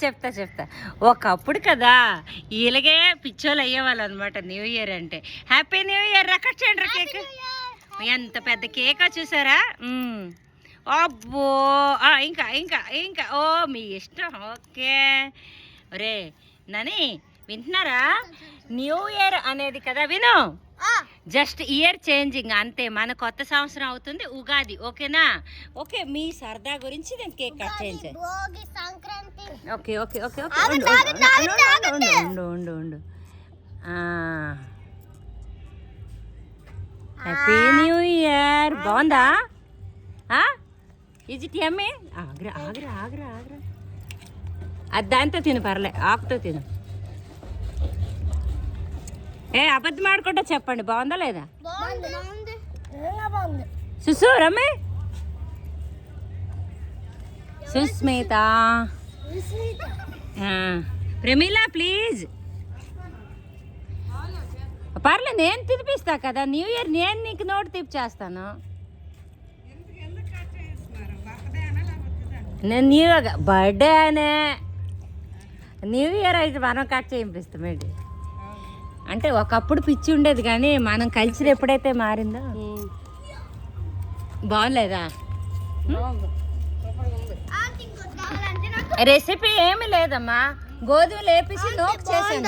చెప్తా చెప్తా. ఒకప్పుడు కదా ఇలాగే పిచ్చోళ్ళు అయ్యేవాళ్ళు అనమాట న్యూ ఇయర్ అంటే. హ్యాపీ న్యూ ఇయర్ రకచ్చండి కేక్. ఎంత పెద్ద కేకా చూసారా. అబ్బో ఇంకా ఇంకా ఇంకా ఓ మీ ఇష్టం. ఓకే ఒరే నని వింటున్నారా? న్యూ ఇయర్ అనేది కదా విను, జస్ట్ ఇయర్ చేంజింగ్ అంతే. మన కొత్త సంవత్సరం అవుతుంది ఉగాది. ఓకేనా? ఓకే మీ సరదా గురించి నేను కేక్ కట్ చేయించే. ఓకే ఓకే ఓకే ఓకే ఉండు ఉండు ఉండు. Happy new year. బాగుందా? ఈజ్ ఇట్ యమ్మీ? ఆగ్రా ఆగ్రా ఆగ్రా ఆగ్రా. అది దాంతో తిను, పర్లే ఆకుతో తిను. అబద్ధం ఆడకుండా చెప్పండి, బాగుందా లేదా? సుసు రమ్మే సుస్మిత ప్రమీల ప్లీజ్. పర్లే నేను తినిపిస్తా కదా న్యూ ఇయర్. నేను నీకు నోటు తిప్పిచేస్తాను. నేను న్యూ బర్త్డే అనే న్యూ ఇయర్ అయితే మనం కట్ చేయిస్తామేంటి అంటే ఒకప్పుడు పిచ్చి ఉండేది కానీ మనం కల్చర్ ఎప్పుడైతే మారిందో. బాగోలేదా? రెసిపీ ఏమి లేదమ్మా, గోధుమలు వేపేసి నోకు చేసాను.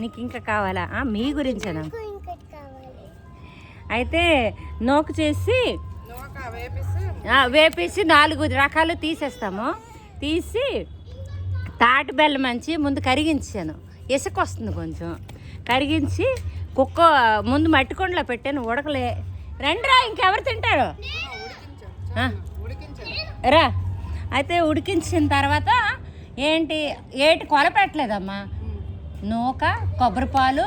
నీకు ఇంకా కావాలా? మీ గురించేనా? అయితే నోకు చేసి వేపేసి 4 రకాలు తీసేస్తాము. తీసి తాటి బెల్లం మంచి ముందు కరిగించాను, ఇసుక వస్తుంది కొంచెం, కరిగించి కుక్క ముందు మట్టి కొండలో పెట్టాను. ఉడకలే. రండిరా ఇంకెవరు తింటారు రా. అయితే ఉడికించిన తర్వాత ఏటి కొల పెట్టలేదమ్మా. నూక, కొబ్బరిపాలు,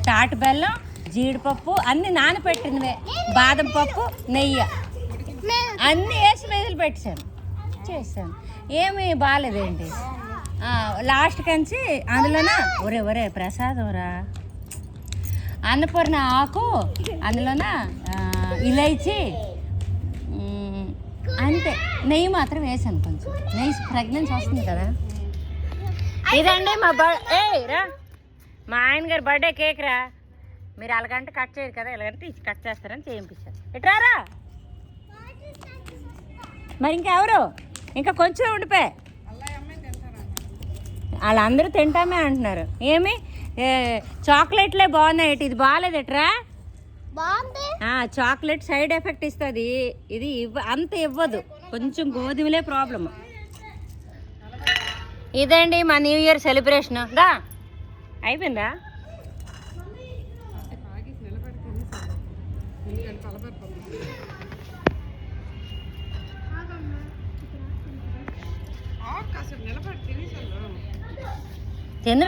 తాటి బెల్లం, జీడిపప్పు అన్నీ నానపెట్టినవే, బాదం పప్పు, నెయ్యి అన్నీ వేసి మెదిలి పెట్టాను చేశాను. ఏమీ బాగాలేదేంటి. లాస్ట్ కంచి అందులోన ఒరే ప్రసాదం రా అన్నపూర్ణ ఆకు, అందులోన ఇలైచి అంతే. నెయ్యి మాత్రం వేసాను కొంచెం. నెయ్యి ప్రెగ్నెన్సీ వస్తుంది కదా. ఇదండి మా రా మా ఆయన గారి బర్త్డే కేక్ రా. మీరు అలాగంటే కట్ చేయరు కదా, ఎలాగంటే తీసి కట్ చేస్తారని చేయించారు. ఎట్రారా మరి ఇంకెవరు? ఇంకా కొంచెం ఉండిపోయి వాళ్ళందరూ తింటామే అంటున్నారు. ఏమి చాక్లెట్లే బాగున్నాయి, ఇది బాగాలేదట్రా. చాక్లెట్ సైడ్ ఎఫెక్ట్ ఇస్తుంది, ఇది అంత ఇవ్వదు, కొంచెం గోధుమలే ప్రాబ్లమ్. ఇదండి మా న్యూ ఇయర్ సెలబ్రేషన్. దా అయిపోయిందా? తిను.